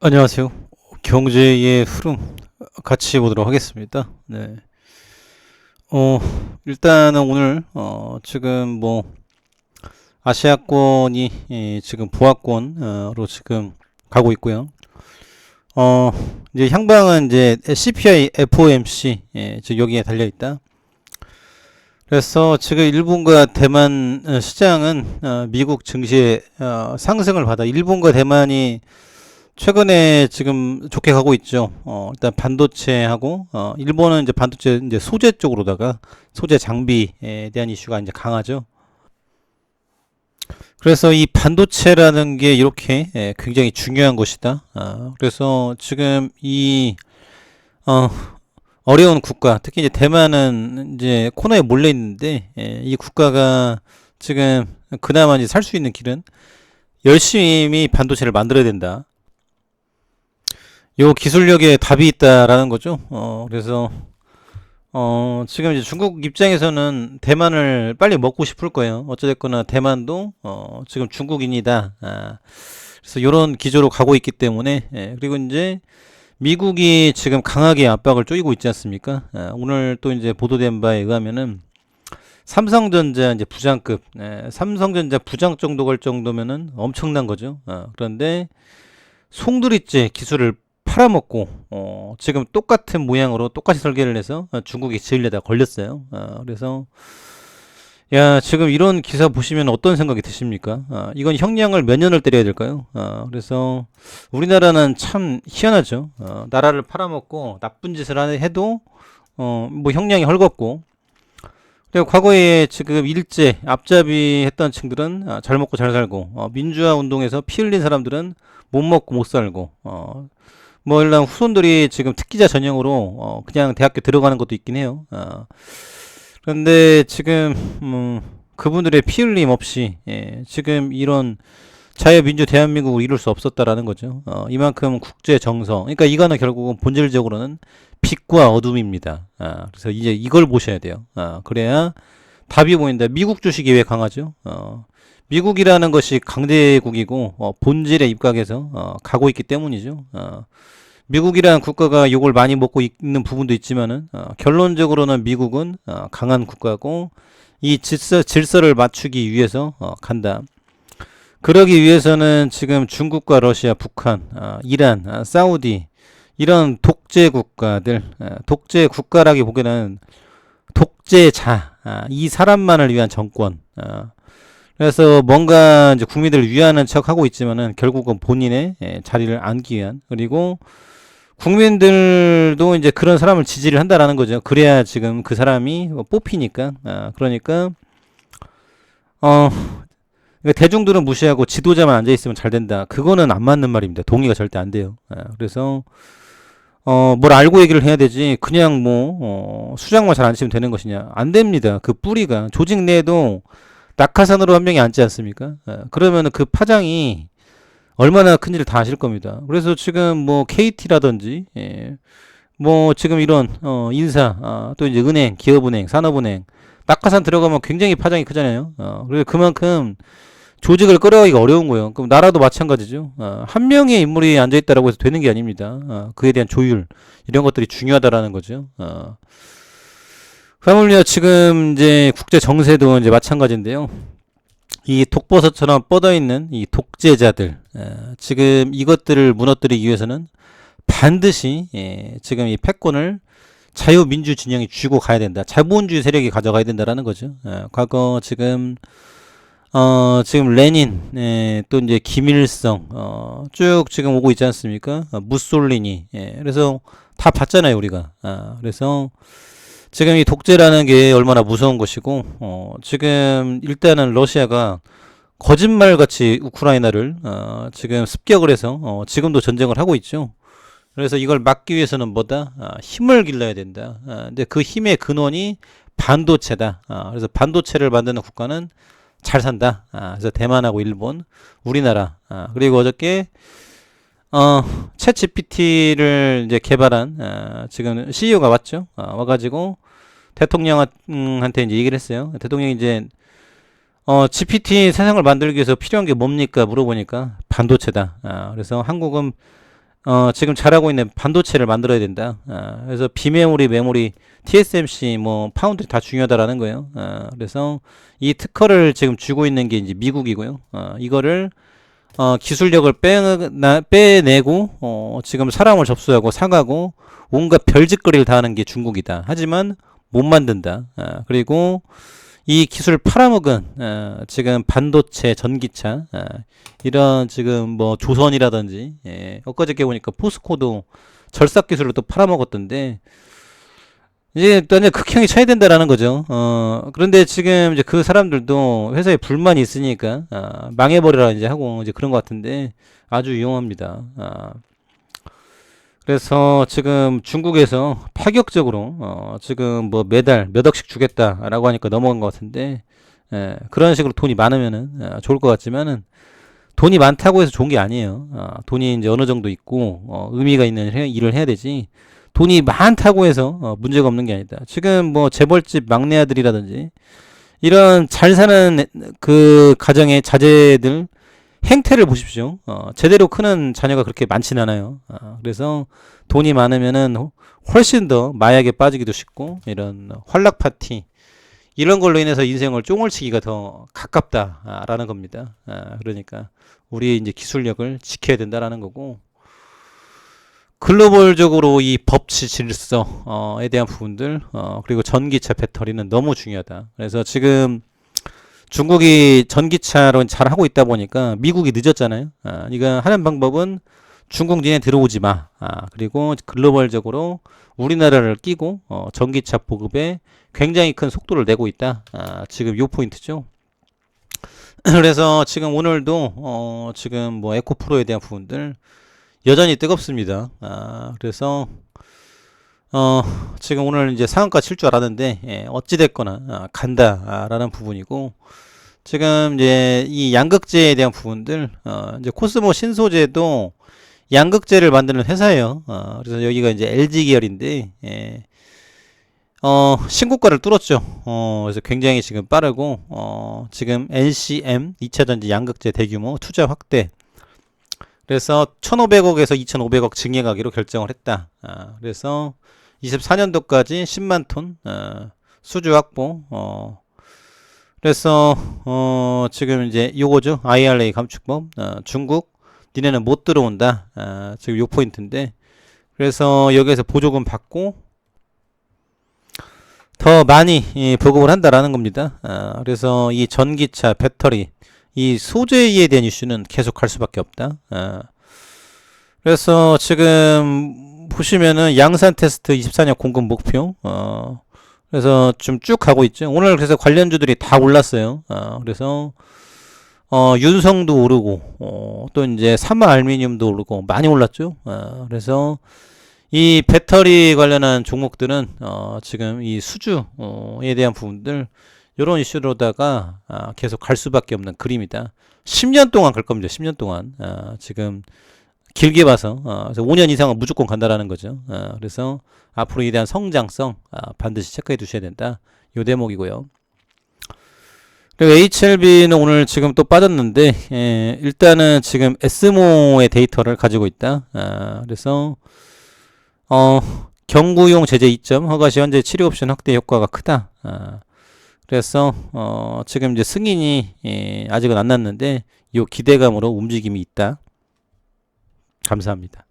안녕하세요. 경제의 흐름 같이 보도록 하겠습니다. 네. 어, 일단은 오늘 지금 뭐 아시아권이 지금 보합권으로 지금 가고 있고요. 어, 이제 향방은 이제 CPI, FOMC 지금 여기에 달려 있다. 그래서 지금 일본과 대만 시장은 미국 증시의 상승을 받아 일본과 대만이 최근에 지금 좋게 가고 있죠. 일단 반도체하고, 일본은 이제 반도체 이제 소재 쪽으로다가 소재 장비에 대한 이슈가 이제 강하죠. 그래서 이 반도체라는 게 이렇게 굉장히 중요한 것이다. 그래서 지금 이, 어, 어려운 국가, 특히 이제 대만은 이제 코너에 몰려 있는데, 이 국가가 지금 그나마 이제 살 수 있는 길은 열심히 반도체를 만들어야 된다. 요 기술력에 답이 있다라는 거죠. 그래서 지금 이제 중국 입장에서는 대만을 빨리 먹고 싶을 거예요. 어찌됐거나 대만도 지금 중국인이다. 그래서 이런 기조로 가고 있기 때문에 그리고 이제 미국이 지금 강하게 압박을 쪼이고 있지 않습니까? 오늘 또 이제 보도된 바에 의하면은 삼성전자 이제 부장급, 삼성전자 부장 정도 갈 정도면은 엄청난 거죠. 그런데 송두리째 기술을 팔아먹고 지금 똑같은 모양으로 똑같이 설계를 해서 중국이 지으려다 걸렸어요. 그래서 야 지금 이런 기사 보시면 어떤 생각이 드십니까? 이건 형량을 몇 년을 때려야 될까요? 그래서 우리나라는 참 희한하죠. 나라를 팔아먹고 나쁜 짓을 해도 뭐 형량이 헐겁고 그리고 과거에 지금 일제 앞잡이 했던 층들은 잘 먹고 잘 살고 민주화 운동에서 피 흘린 사람들은 못 먹고 못 살고 뭐 일단 후손들이 지금 특기자 전형으로 그냥 대학교 들어가는 것도 있긴 해요. 그런데 지금 그분들의 피 흘림 없이 지금 이런 자유민주 대한민국을 이룰 수 없었다라는 거죠. 이만큼 국제 정서. 그러니까 이거는 결국은 본질적으로는 빛과 어둠입니다. 그래서 이제 이걸 보셔야 돼요. 그래야 답이 보인다. 미국 주식이 왜 강하죠? 미국이라는 것이 강대국이고 본질에 입각해서 가고 있기 때문이죠. 미국이라는 국가가 욕을 많이 먹고 있는 부분도 있지만은 결론적으로는 미국은 강한 국가고 이 질서를 맞추기 위해서 간다. 그러기 위해서는 지금 중국과 러시아, 북한, 이란, 사우디 이런 독재 국가들, 독재 국가라기 보기에는 독재자, 이 사람만을 위한 정권. 그래서 뭔가 이제 국민들을 위하는 척 하고 있지만은 결국은 본인의 자리를 안기 위한 그리고 국민들도 이제 그런 사람을 지지를 한다라는 거죠. 그래야 지금 그 사람이 뽑히니까. 그러니까 그러니까 대중들은 무시하고 지도자만 앉아 있으면 잘 된다. 그거는 안 맞는 말입니다. 동의가 절대 안 돼요. 그래서 뭘 알고 얘기를 해야 되지. 그냥 뭐 수장만 잘 안 치면 되는 것이냐? 안 됩니다. 그 뿌리가 조직 내에도 낙하산으로 한 명이 앉지 않습니까? 그러면 그 파장이 얼마나 큰지를 다 아실 겁니다. 그래서 지금 뭐 KT라든지 뭐 지금 이런 인사 또 이제 은행, 기업은행, 산업은행 낙하산 들어가면 굉장히 파장이 크잖아요. 그래서 그만큼 조직을 끌어가기가 어려운 거예요. 그럼 나라도 마찬가지죠. 한 명의 인물이 앉아있다라고 해서 되는 게 아닙니다. 그에 대한 조율 이런 것들이 중요하다라는 거죠. 하물며 지금 이제 국제 정세도 이제 마찬가지인데요. 이 독버섯처럼 뻗어있는 이 독재자들, 지금 이것들을 무너뜨리기 위해서는 반드시 지금 이 패권을 자유민주 진영이 쥐고 가야 된다. 자본주의 세력이 가져가야 된다라는 거죠. 과거 지금 레닌, 또 이제 김일성, 쭉 지금 오고 있지 않습니까? 무솔리니, 그래서 다 봤잖아요 우리가. 그래서 지금 이 독재라는 게 얼마나 무서운 것이고, 지금 일단은 러시아가 거짓말같이 우크라이나를 지금 습격을 해서 지금도 전쟁을 하고 있죠. 그래서 이걸 막기 위해서는 뭐다? 힘을 길러야 된다. 근데 그 힘의 근원이 반도체다. 그래서 반도체를 만드는 국가는 잘 산다. 그래서 대만하고 일본, 우리나라. 그리고 어저께 챗 GPT를 이제 개발한 지금 CEO가 왔죠. 와가지고 대통령한테 이제 얘기를 했어요. 대통령이 이제 GPT 세상을 만들기 위해서 필요한 게 뭡니까 물어보니까 반도체다. 그래서 한국은 지금 잘하고 있는 반도체를 만들어야 된다. 그래서 비메모리, 메모리, TSMC, 뭐 파운드리 다 중요하다라는 거예요. 그래서 이 특허를 지금 쥐고 있는 게 이제 미국이고요. 이거를 기술력을 빼내고 지금 사람을 접수하고 사가고 온갖 별짓거리를 다 하는 게 중국이다. 하지만 못 만든다. 그리고 이 기술 팔아먹은 지금 반도체, 전기차 이런 지금 뭐 조선이라든지 엊그저께 보니까 포스코도 절삭 기술을 또 팔아먹었던데 이제 또 완전 극형이 차야 된다라는 거죠. 그런데 지금 이제 그 사람들도 회사에 불만이 있으니까 망해버리라 이제 하고 이제 그런 것 같은데 아주 위험합니다. 그래서 지금 중국에서 파격적으로 지금 뭐 매달 몇 억씩 주겠다라고 하니까 넘어간 것 같은데 그런 식으로 돈이 많으면은 좋을 것 같지만은 돈이 많다고 해서 좋은 게 아니에요. 돈이 이제 어느 정도 있고 의미가 있는 일을 해야 되지. 돈이 많다고 해서 문제가 없는 게 아니다. 지금 뭐 재벌집 막내 아들이라든지 이런 잘 사는 그 가정의 자제들 행태를 보십시오. 제대로 크는 자녀가 그렇게 많진 않아요. 그래서 돈이 많으면은 훨씬 더 마약에 빠지기도 쉽고 이런 환락 파티 이런 걸로 인해서 인생을 쫑을 치기가 더 가깝다라는 겁니다. 그러니까 우리 이제 기술력을 지켜야 된다라는 거고 글로벌적으로 이 법치 질서에 대한 부분들 그리고 전기차 배터리는 너무 중요하다. 그래서 지금 중국이 전기차로 잘 하고 있다 보니까 미국이 늦었잖아요. 이거 하는 방법은 중국 니네 들어오지 마. 그리고 글로벌적으로 우리나라를 끼고 전기차 보급에 굉장히 큰 속도를 내고 있다. 지금 요 포인트죠. 그래서 지금 오늘도 지금 뭐 에코프로에 대한 부분들 여전히 뜨겁습니다. 그래서 지금 오늘 이제 상한가 칠 줄 알았는데 어찌됐거나 간다라는 부분이고 지금 이제 이 양극재에 대한 부분들 이제 코스모 신소재도 양극재를 만드는 회사예요. 그래서 여기가 이제 LG 계열인데 신고가를 뚫었죠. 그래서 굉장히 지금 빠르고 지금 NCM 2차전지 양극재 대규모 투자 확대 그래서 1,500억에서 2,500억 증액하기로 결정을 했다. 그래서 24년도까지 10만 톤 수주 확보. 그래서 지금 이제 요거죠. IRA 감축법. 중국 니네는 못 들어온다. 지금 요 포인트인데. 그래서 여기에서 보조금 받고 더 많이 보급을 한다라는 겁니다. 그래서 이 전기차, 배터리 이 소재에 대한 이슈는 계속 갈 수밖에 없다. 그래서 지금 보시면은 양산 테스트 24년 공급 목표. 그래서 좀 쭉 가고 있죠. 오늘 그래서 관련주들이 다 올랐어요. 그래서 윤성도 오르고 또 이제 삼화 알루미늄도 오르고 많이 올랐죠. 그래서 이 배터리 관련한 종목들은 지금 이 수주에 대한 부분들 이런 이슈로다가 계속 갈 수밖에 없는 그림이다. 10년 동안 갈 겁니다. 10년 동안 지금 길게 봐서 그래서 5년 이상은 무조건 간다라는 거죠. 그래서 앞으로 에 대한 성장성 반드시 체크해 두셔야 된다. 요 대목이고요. 그리고 HLB는 오늘 지금 또 빠졌는데 일단은 지금 에스모의 데이터를 가지고 있다. 그래서 경구용 제재 이점 허가시 현재 치료 옵션 확대 효과가 크다. 그래서 지금 이제 승인이 아직은 안 났는데 요 기대감으로 움직임이 있다. 감사합니다.